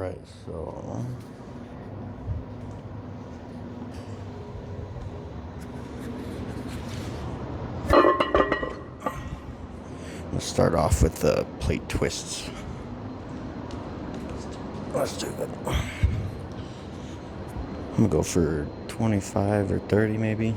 Alright, so let's start off with the plate twists. Let's do it. I'm gonna go for 25 or 30 maybe.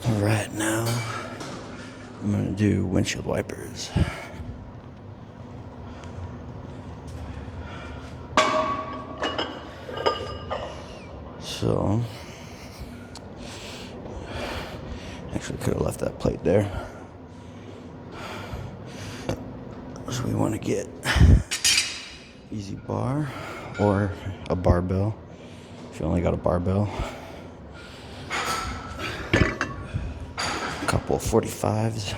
Alright, now I'm gonna do windshield wipers. So, actually could have left that plate there. So we want to get easy bar or a barbell if you only got a barbell. A couple of 45s.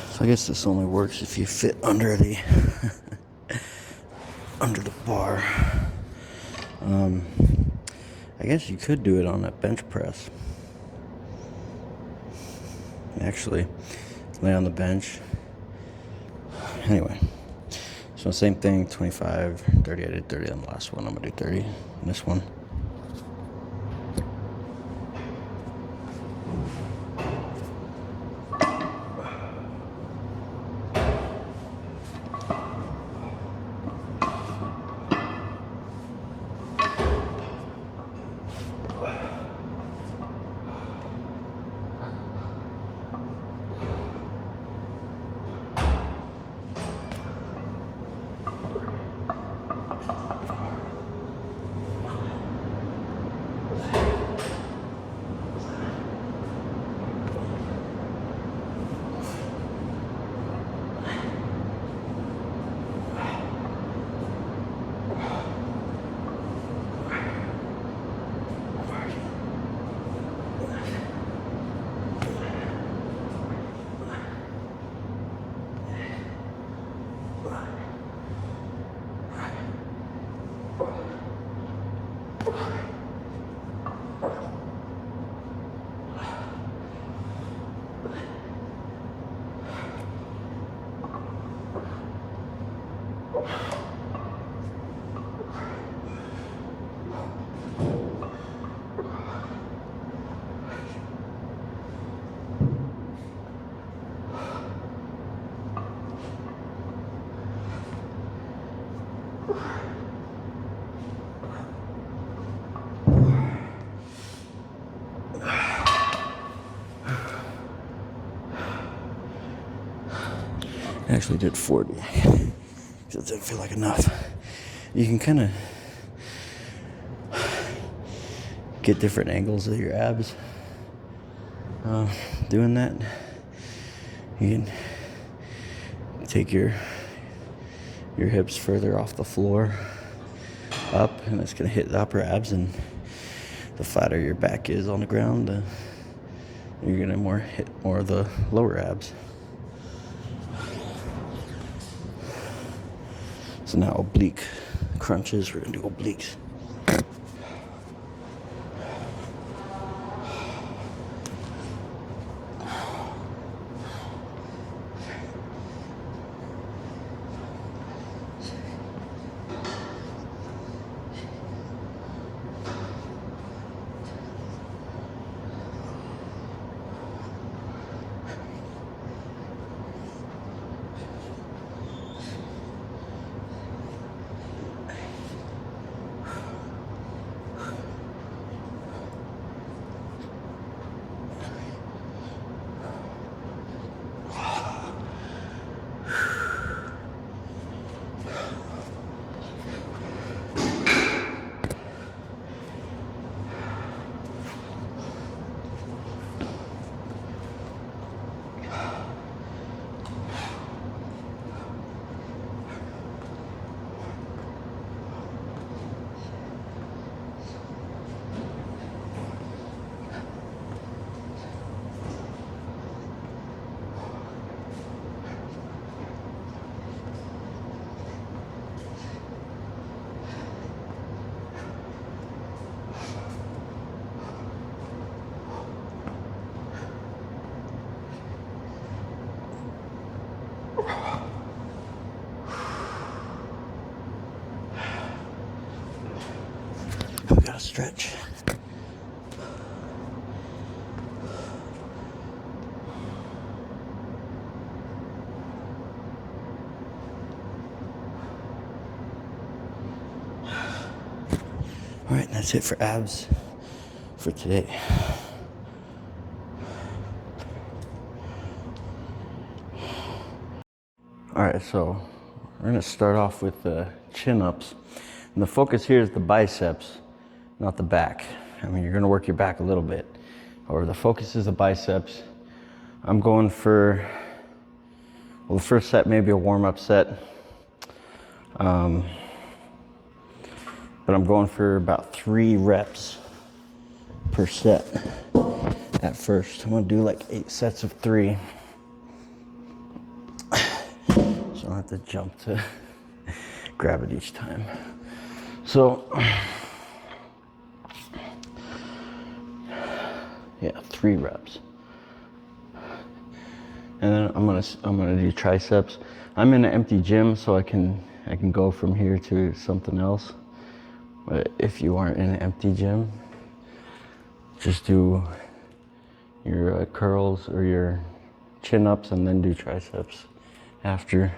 So I guess this only works if you fit under the under the bar. I guess you could do it on a bench press. Actually, lay on the bench. Anyway, so same thing, 25, 30. I did 30 on the last one. I'm gonna do 30 on this one. I actually did 40. It didn't feel like enough. You can kind of get different angles of your abs. doing that, you can take your hips further off the floor up, and it's gonna hit the upper abs, and the flatter your back is on the ground, you're gonna hit more of the lower abs. So now oblique crunches, we're gonna do obliques. We gotta stretch. All right, that's it for abs for today. All right, so we're gonna start off with the chin-ups. And the focus here is the biceps, not the back. I mean, you're gonna work your back a little bit. However, the focus is the biceps. I'm going for, well, the first set, maybe a warm-up set. But I'm going for about 3 reps per set at first. I'm gonna do like 8 sets of 3. So I don't have to jump to grab it each time. So, yeah, 3 reps. And then I'm gonna do triceps. I'm in an empty gym, so I can go from here to something else. But if you aren't in an empty gym, just do your curls or your chin-ups and then do triceps after.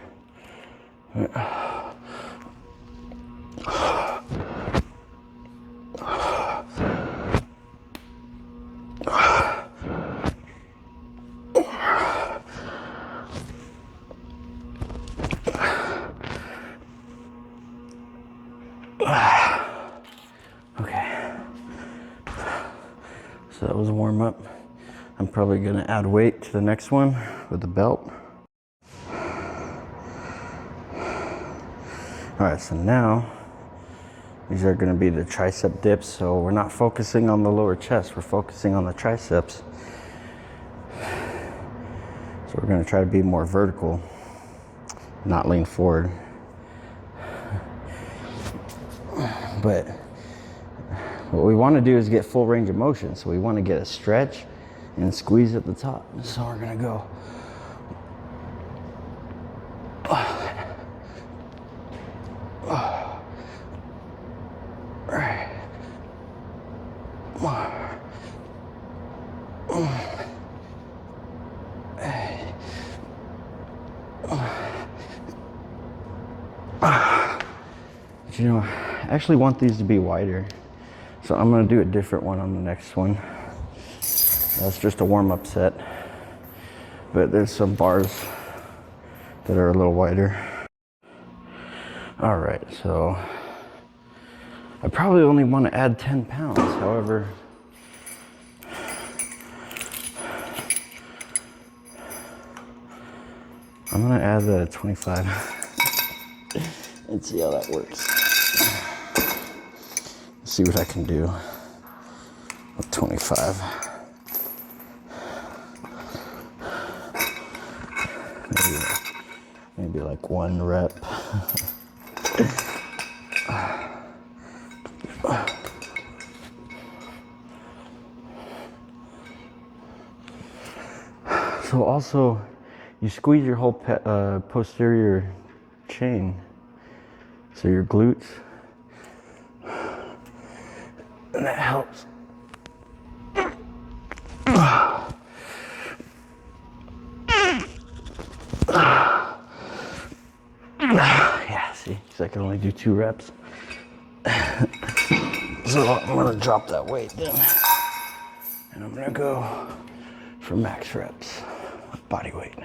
Okay, so that was a warm up. I'm probably gonna add weight to the next one with the belt. All right, so now these are gonna be the tricep dips. So we're not focusing on the lower chest, we're focusing on the triceps. So we're gonna try to be more vertical, not lean forward. But what we want to do is get full range of motion. So we want to get a stretch and squeeze at the top. So we're going to go. But you know, I actually want these to be wider. So I'm gonna do a different one on the next one. That's just a warm-up set. But there's some bars that are a little wider. All right, so I probably only want to add 10 pounds. However, I'm gonna add the 25 and see how that works. See what I can do with 25. Maybe like 1 rep. So also, you squeeze your whole posterior chain, so your glutes, and that helps. Yeah, see, because I can only do 2 reps. So I'm gonna drop that weight then, and I'm gonna go for max reps, body weight.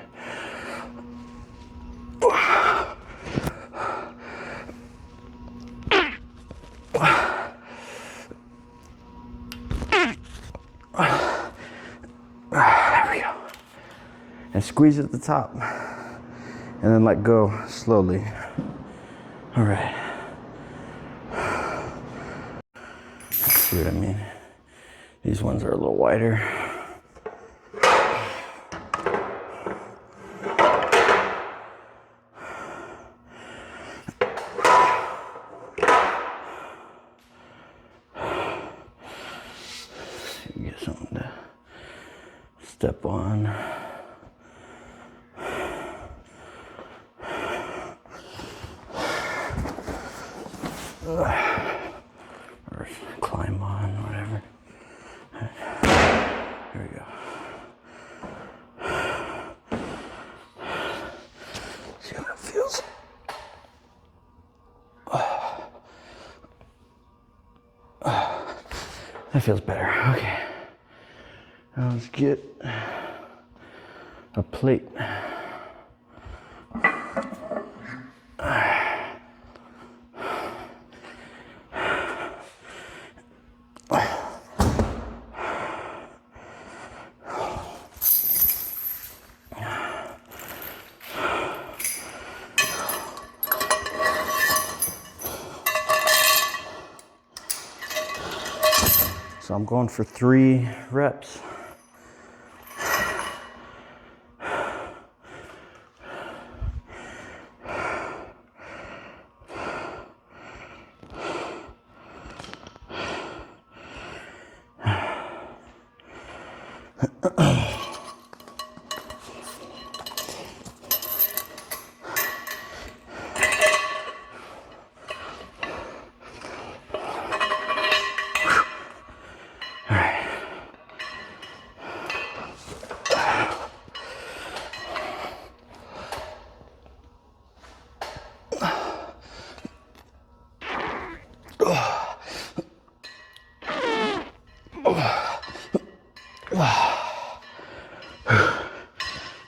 There we go. And squeeze at the top, and then let go slowly. All right. See what I mean? These ones are a little wider. Get something to step on. Or climb on, whatever. Here we go. See how that feels. That feels better. Okay. Now let's get a plate. So I'm going for 3 reps.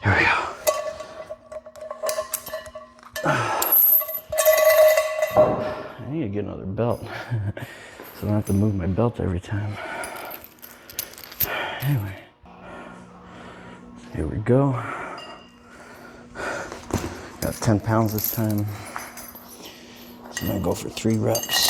Here we go. I need to get another belt so I don't have to move my belt every time. Anyway, here we go. Got 10 pounds this time. So I'm gonna go for 3 reps.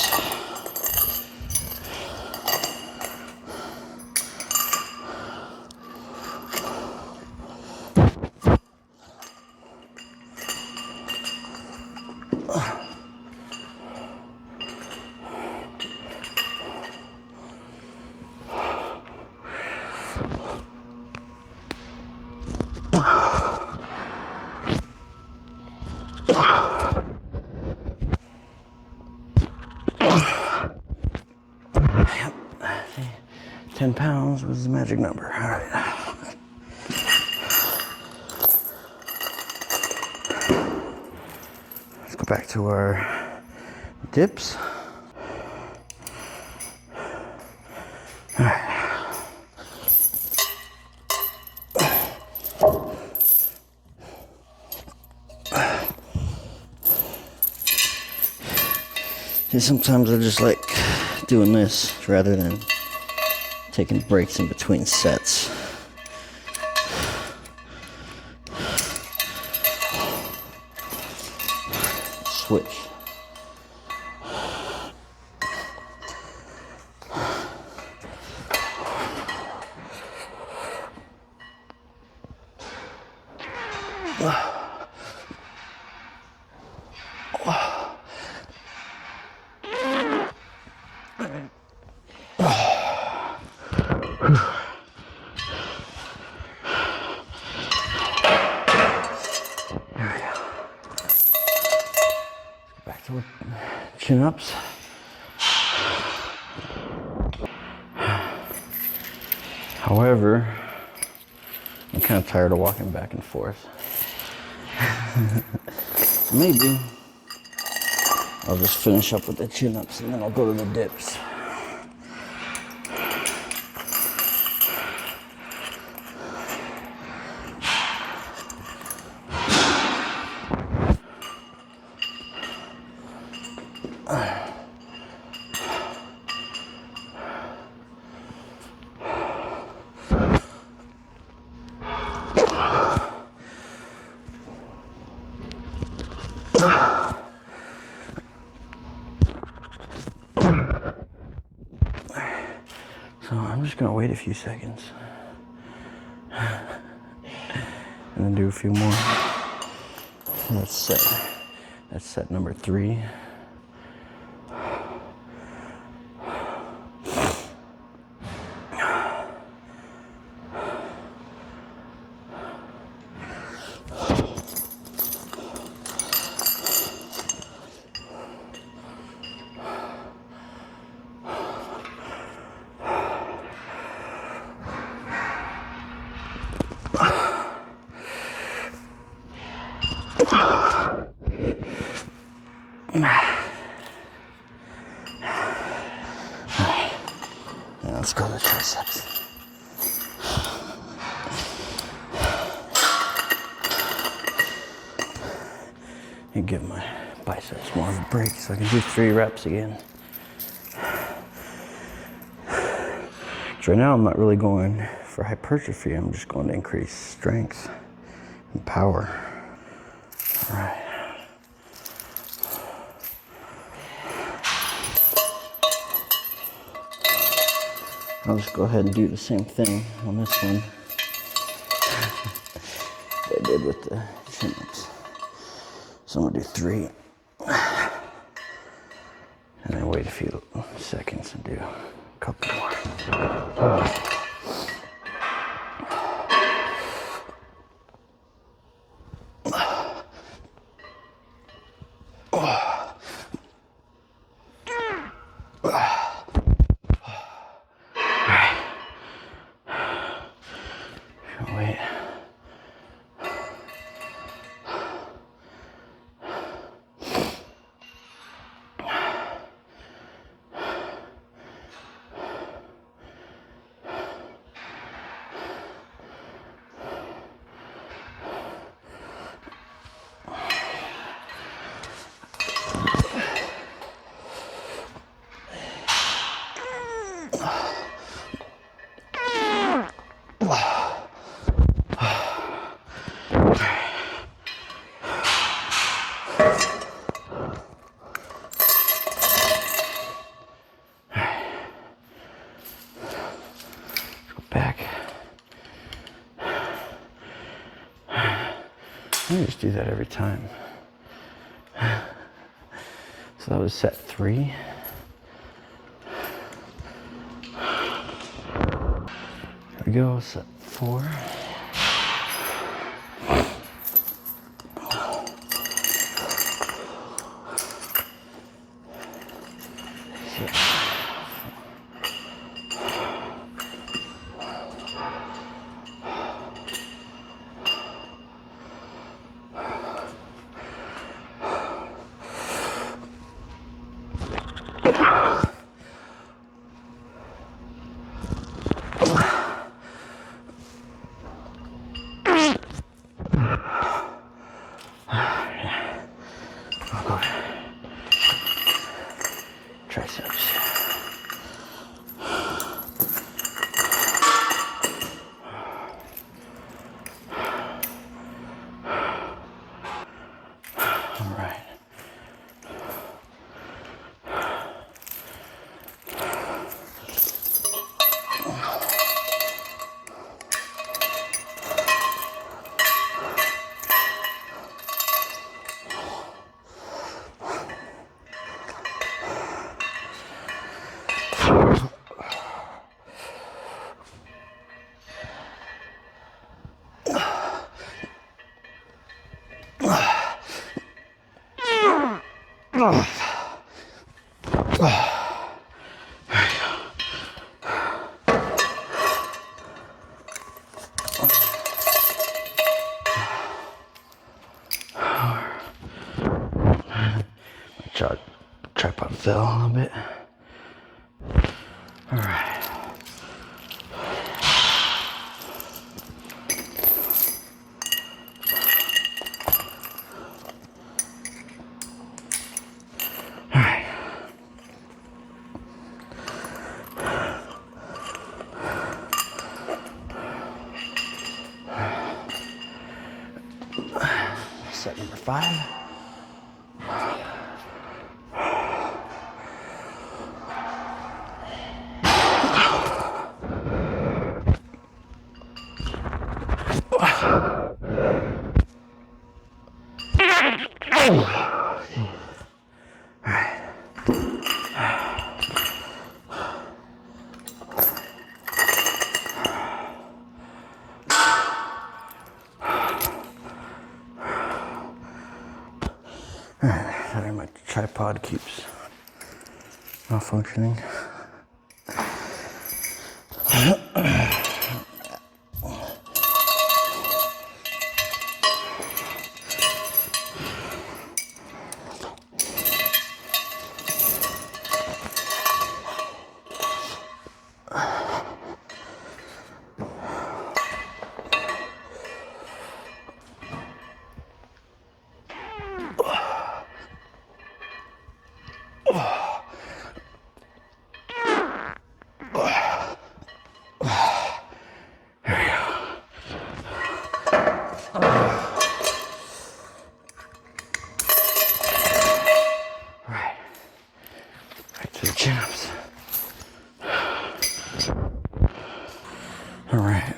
Yep. 10 pounds was the magic number. All right. Let's go back to our dips. All right. See, sometimes I just like doing this rather than taking breaks in between sets. switch. Back to chin-ups. However, I'm kind of tired of walking back and forth. Maybe I'll just finish up with the chin-ups and then I'll go to the dips. So I'm just gonna wait a few seconds and then do a few more. That's set number 3. Now let's go to the triceps. And give my biceps more of a break so I can do 3 reps again. So right now I'm not really going for hypertrophy, I'm just going to increase strength and power. All right. I'll just go ahead and do the same thing on this one that I did with the chin-ups. So I'm gonna do 3. And then wait a few seconds and do a couple more. Wait. Back. Let me just do that every time. So that was set 3. There we go, set 4. Triceps. All right. Tripod fell a little bit. All right. All right. Set number 5. Sorry, my tripod keeps malfunctioning. Chin-ups. All right.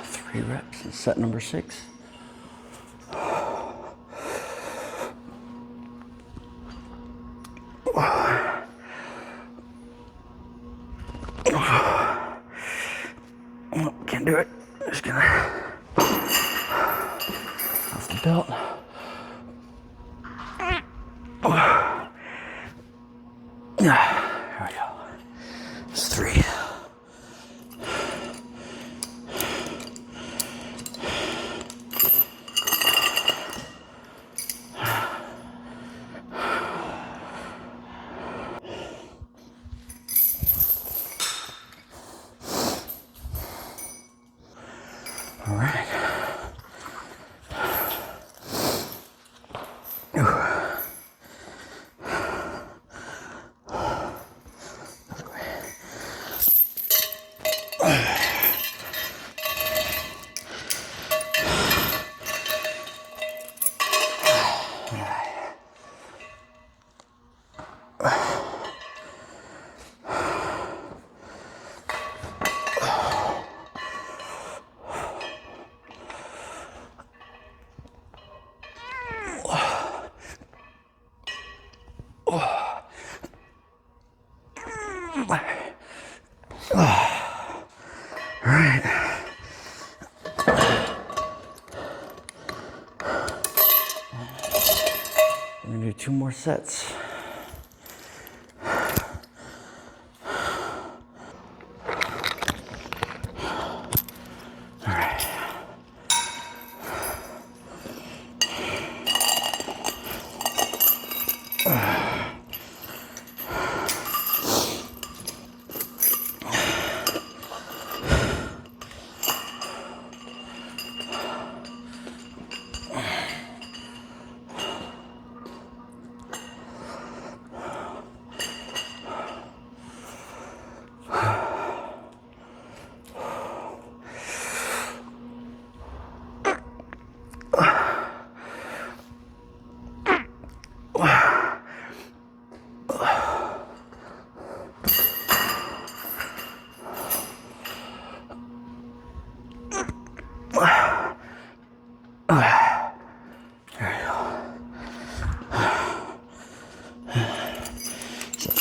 Three reps and set number 6. Oh, can't do it. Just gonna off the belt. There we go. It's 3. All right. All right. We're gonna do 2 more sets. All right.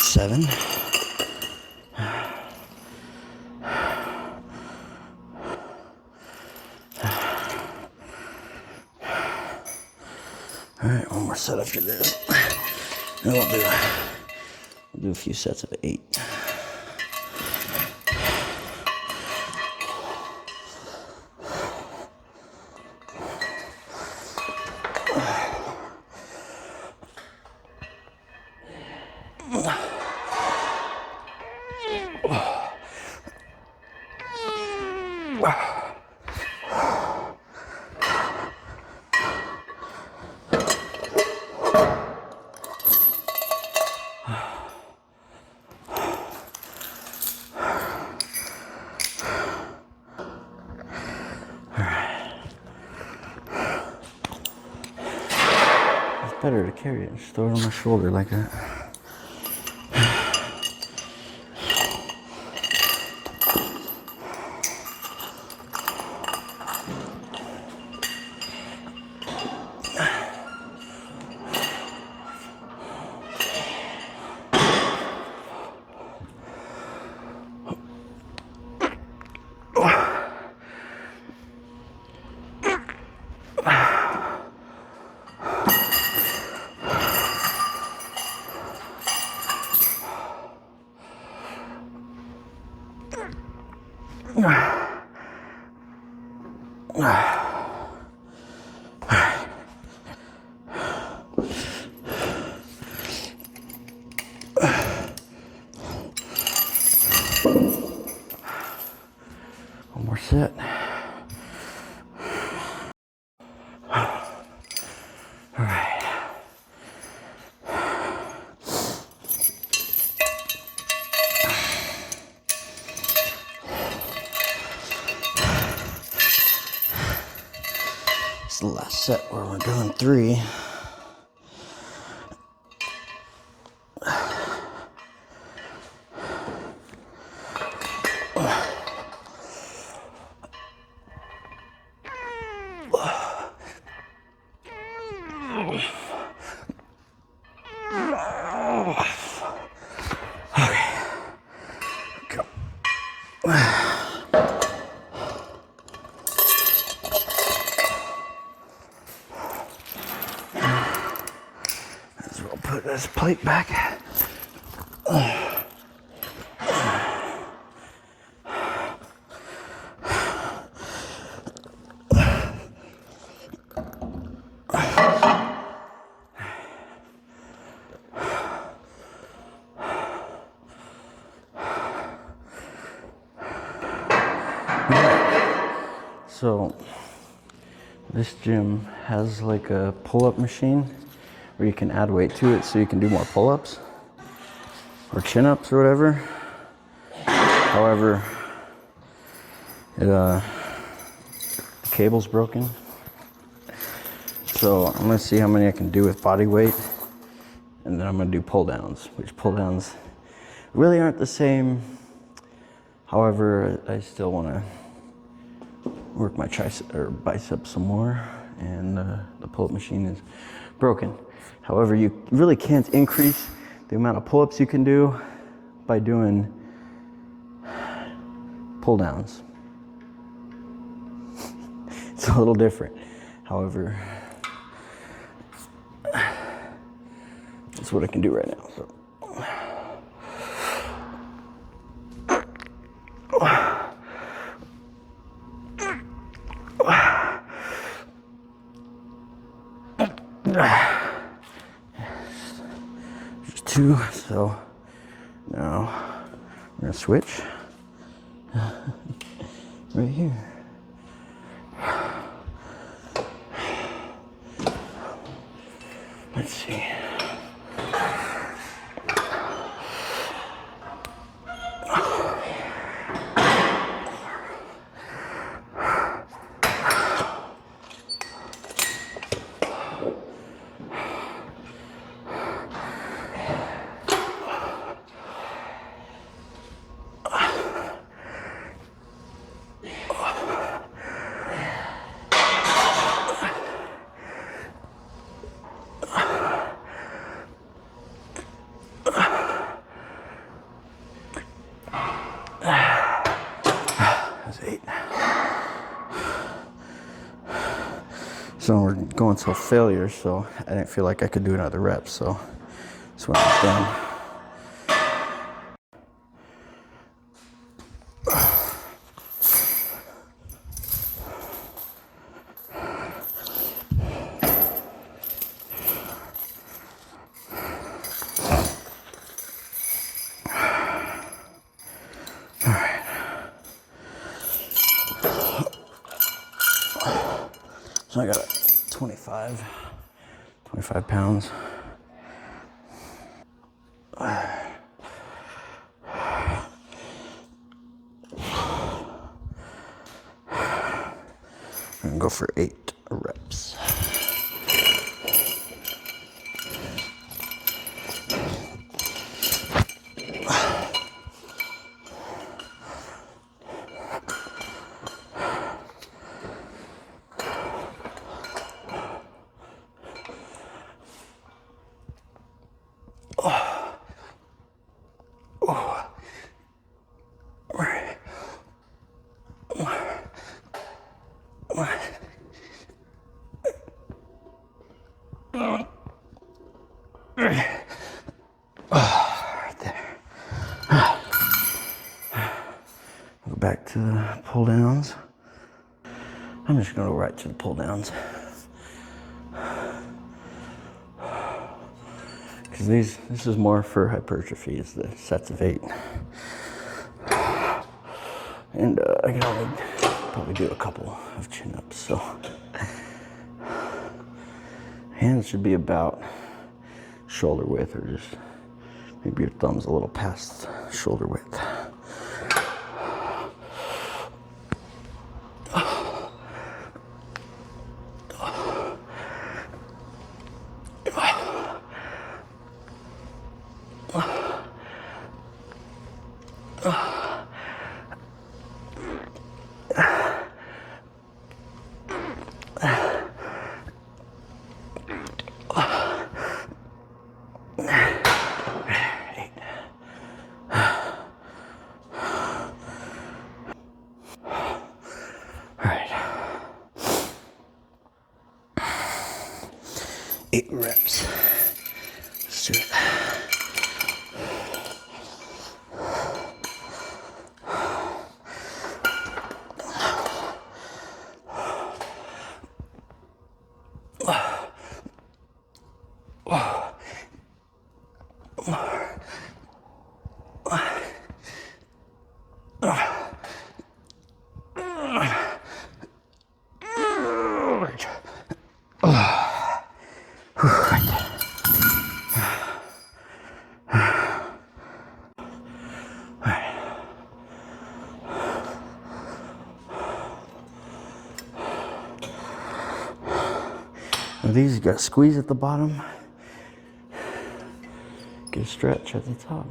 7. All right, one more set after this. And we'll do a few sets of 8. Better to carry it. Just throw it on my shoulder like that. One more set. All right. It's the last set where we're doing 3. We'll put this plate back. So this gym has like a pull-up machine where you can add weight to it so you can do more pull-ups or chin-ups or whatever. However, the cable's broken. So I'm gonna see how many I can do with body weight, and then I'm gonna do pull-downs, which pull-downs really aren't the same. However, I still wanna work my tricep or biceps some more, and the pull-up machine is broken. However, you really can't increase the amount of pull-ups you can do by doing pull-downs. It's a little different. However, that's what I can do right now. So. Just 2, so now we're gonna switch right here. Let's see. go until failure, so I didn't feel like I could do another rep, so that's when I was done. So I got 25 pounds. I'm gonna go for 8 reps. Right there. Go back to the pull downs. I'm just gonna go right to the pull downs. Because this is more for hypertrophy, is the sets of 8. And I can only probably do a couple of chin-ups, so. Hands should be about shoulder width, or just maybe your thumb's a little past shoulder width. Eight reps. Let's do it. Now these, you gotta squeeze at the bottom, get a stretch at the top.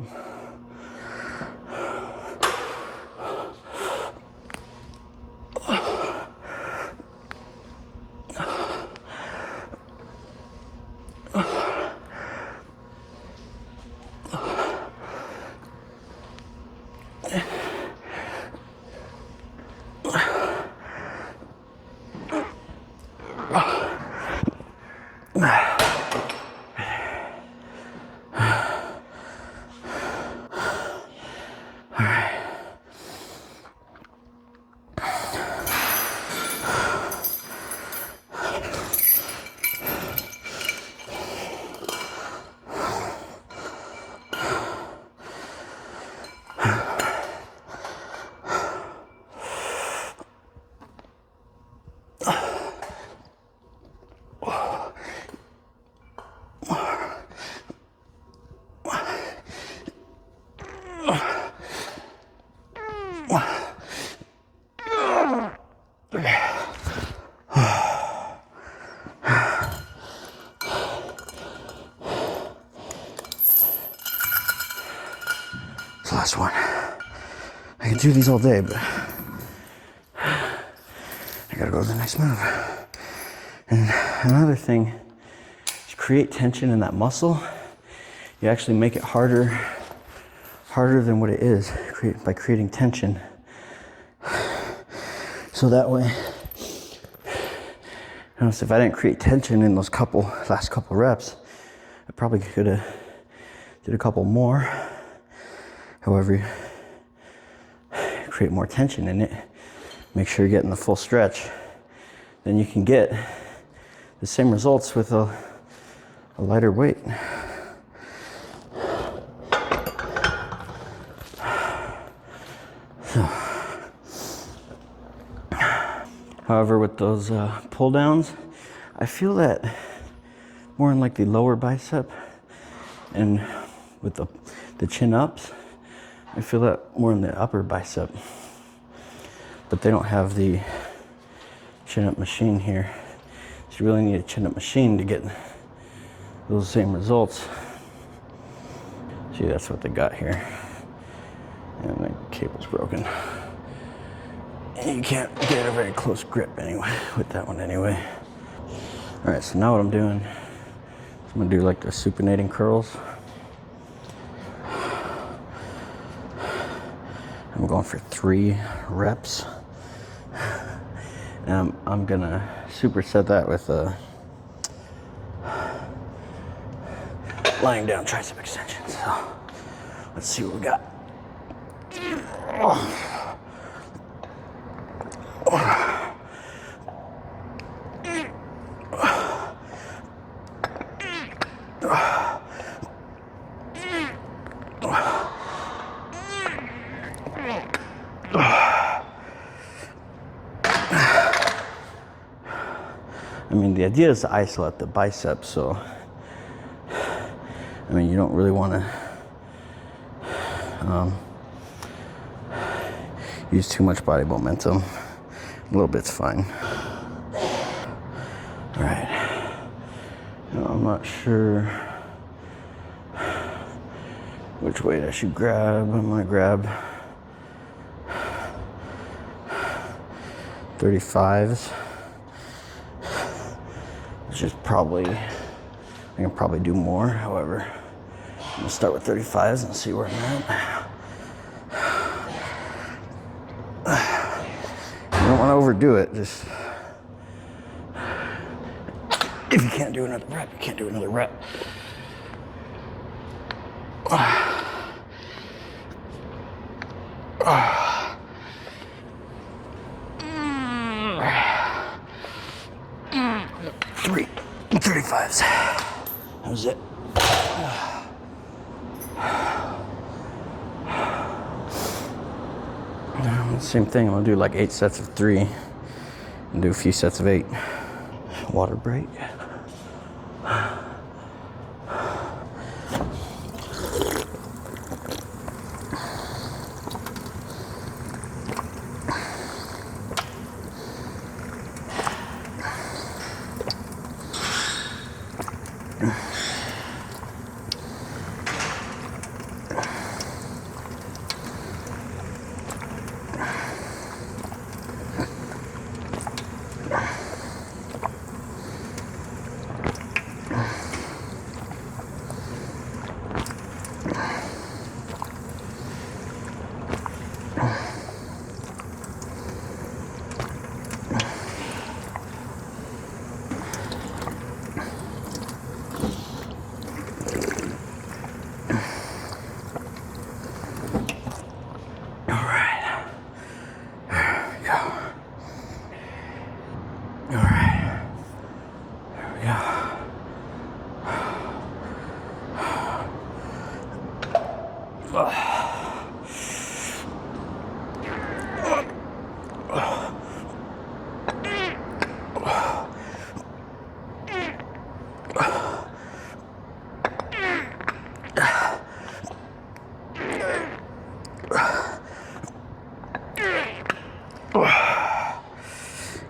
It's the last one. I can do these all day, but I gotta go to the next move. And another thing is create tension in that muscle. You actually make it harder than what it is by creating tension. So that way, Notice if I didn't create tension in those last couple reps, I probably could have did a couple more. However, create more tension in it, make sure you're getting the full stretch, then you can get the same results with a lighter weight. However, with those pull downs, I feel that more in like the lower bicep, and with the chin ups, I feel that more in the upper bicep. But they don't have the chin up machine here. So you really need a chin up machine to get those same results. See, that's what they got here. And the cable's broken. And you can't get a very close grip anyway, with that one anyway. All right, so now what I'm doing is I'm gonna do like the supinating curls. I'm going for 3 reps. And I'm gonna superset that with a lying down tricep extension. So let's see what we got. I mean, the idea is to isolate the bicep, so I mean, you don't really want to use too much body momentum. A little bit's fine. All right. Now, I'm not sure which weight I should grab. I'm gonna grab 35s. Which is probably, I can probably do more. However, I'm gonna start with 35s and see where I'm at. You don't want to overdo it. Just if you can't do another rep, you can't do another rep. Three 35s. That was it. Same thing, I'm gonna do like 8 sets of 3 and do a few sets of 8. Water break.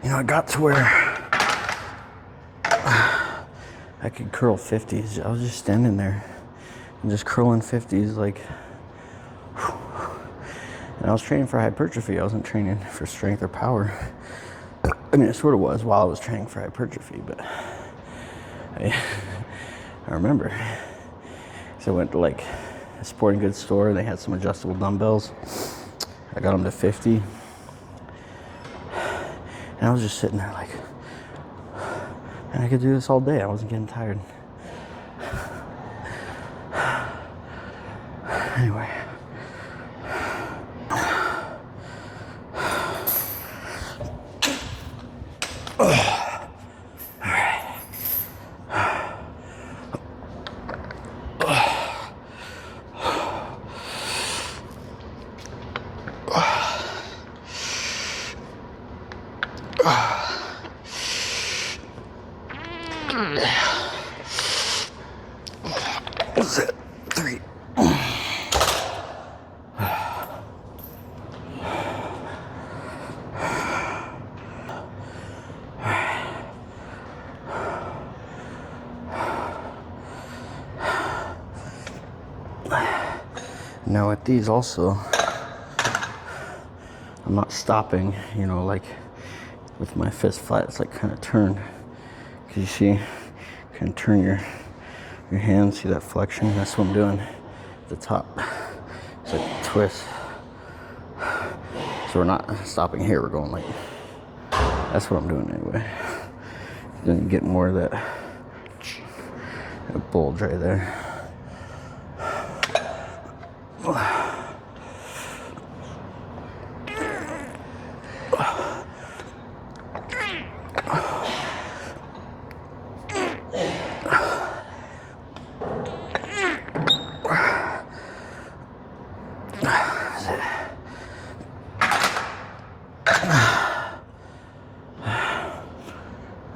You know, I got to where I could curl 50s. I was just standing there and just curling 50s like, and I was training for hypertrophy. I wasn't training for strength or power. I mean, it sort of was while I was training for hypertrophy, but I remember. So I went to like a sporting goods store. They had some adjustable dumbbells. I got them to 50. And I was just sitting there like, And I could do this all day. I wasn't getting tired. Anyway. That's it. 3. Now with these also, I'm not stopping, you know, like with my fist flat, it's like kind of turned. Cause you see, kind of turn your hand, see that flexion? That's what I'm doing at the top. It's like a twist. So we're not stopping here, we're going like, that's what I'm doing anyway. Then you get more of that bulge right there.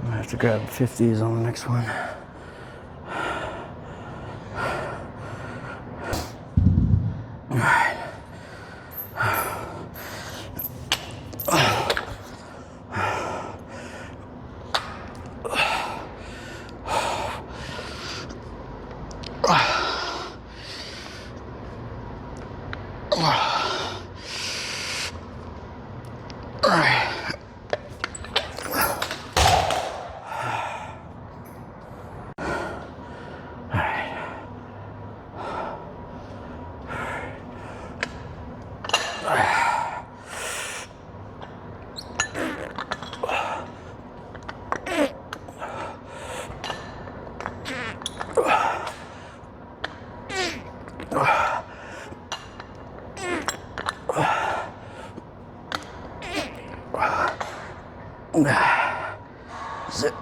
I have to grab 50s on the next one. Zip.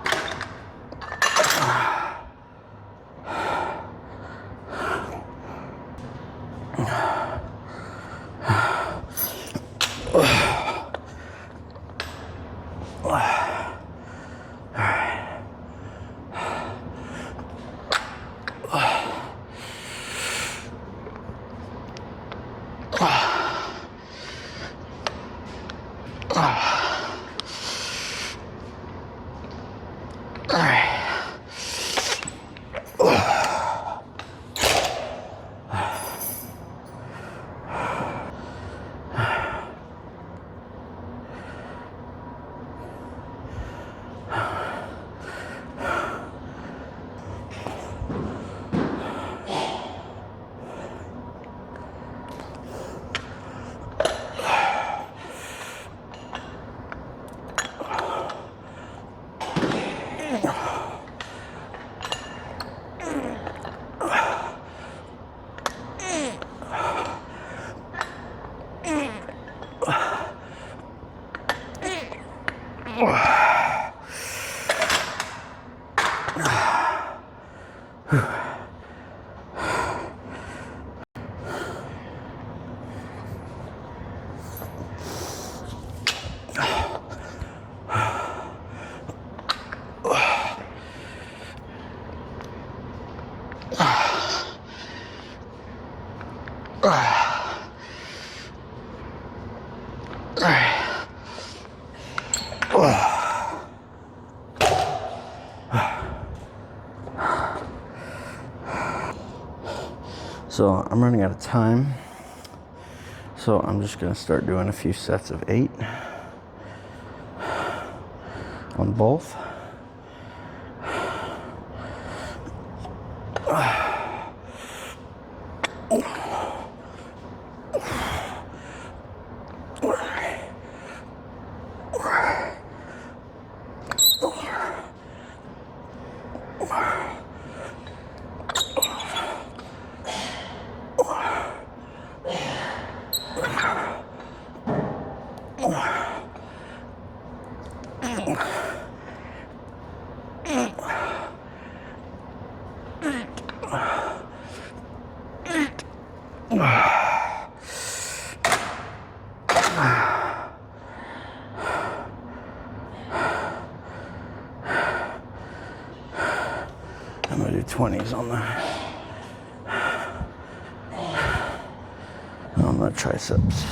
So I'm running out of time. So I'm just gonna start doing a few sets of 8 on both. I'm gonna do 20s on the triceps.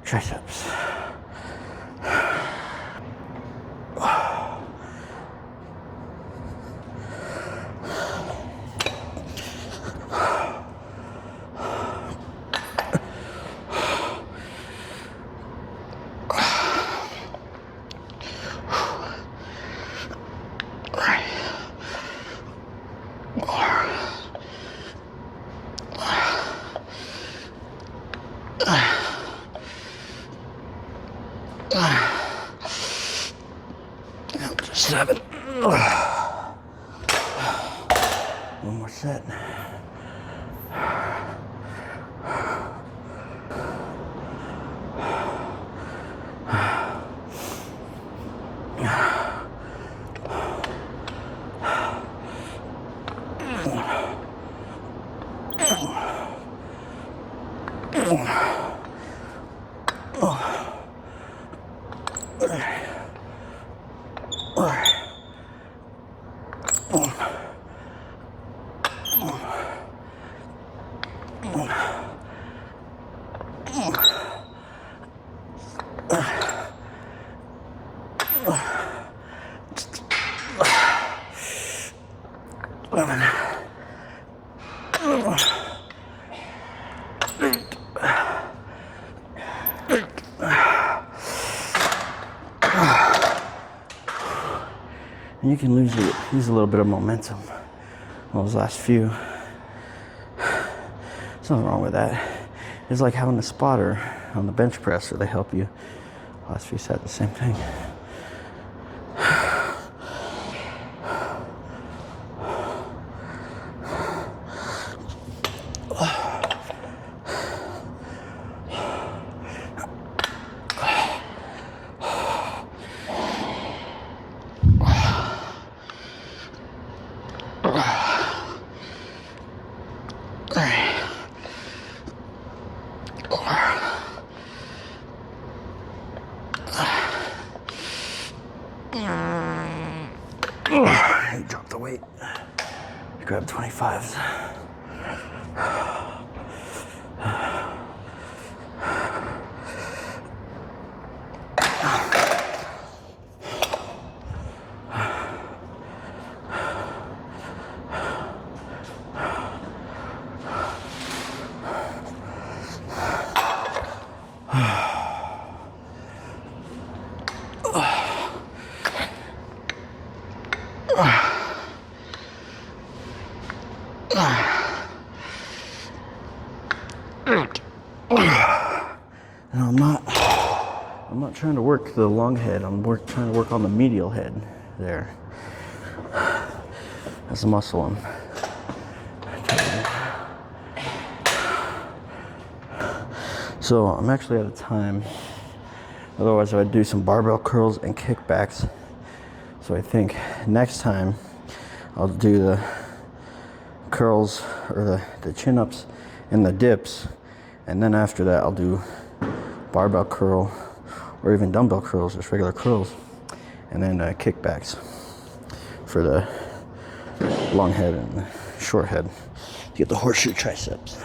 Triceps. Just 7. One more set. And you can use a little bit of momentum on those last few. There's nothing wrong with that. It's like having a spotter on the bench press where they help you. Last few sets, the same thing. Drop the weight. Grab 25s. And I'm not trying to work the long head. I'm trying to work on the medial head there. That's the muscle I'm. So I'm actually out of time. Otherwise, I'd do some barbell curls and kickbacks. So I think next time I'll do the curls or the chin-ups and the dips. And then after that, I'll do barbell curl or even dumbbell curls, just regular curls. And then kickbacks for the long head and the short head to get the horseshoe triceps.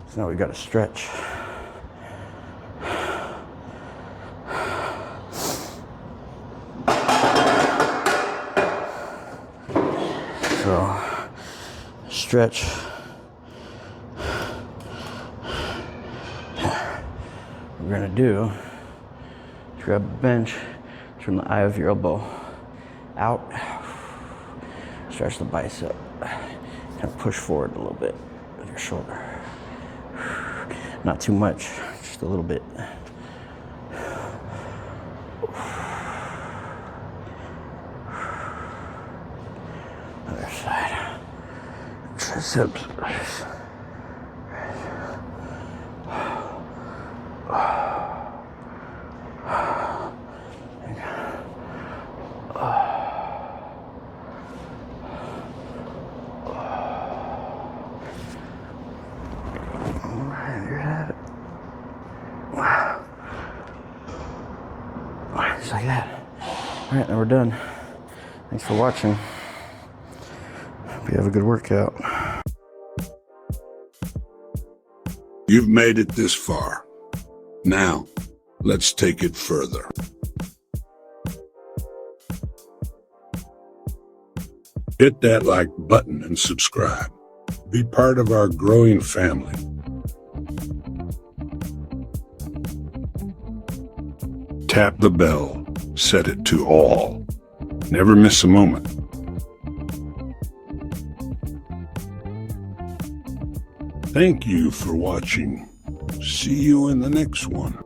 So now we got to stretch. So stretch. What we're gonna do is grab a bench, turn the eye of your elbow out, stretch the bicep, kind of push forward a little bit with your shoulder. Not too much, just a little bit. Other side. Triceps. Just like that. All right, now we're done. Thanks for watching. Hope you have a good workout. You've made it this far. Now, let's take it further. Hit that like button and subscribe. Be part of our growing family. Tap the bell. Set it to all. Never miss a moment. Thank you for watching. See you in the next one.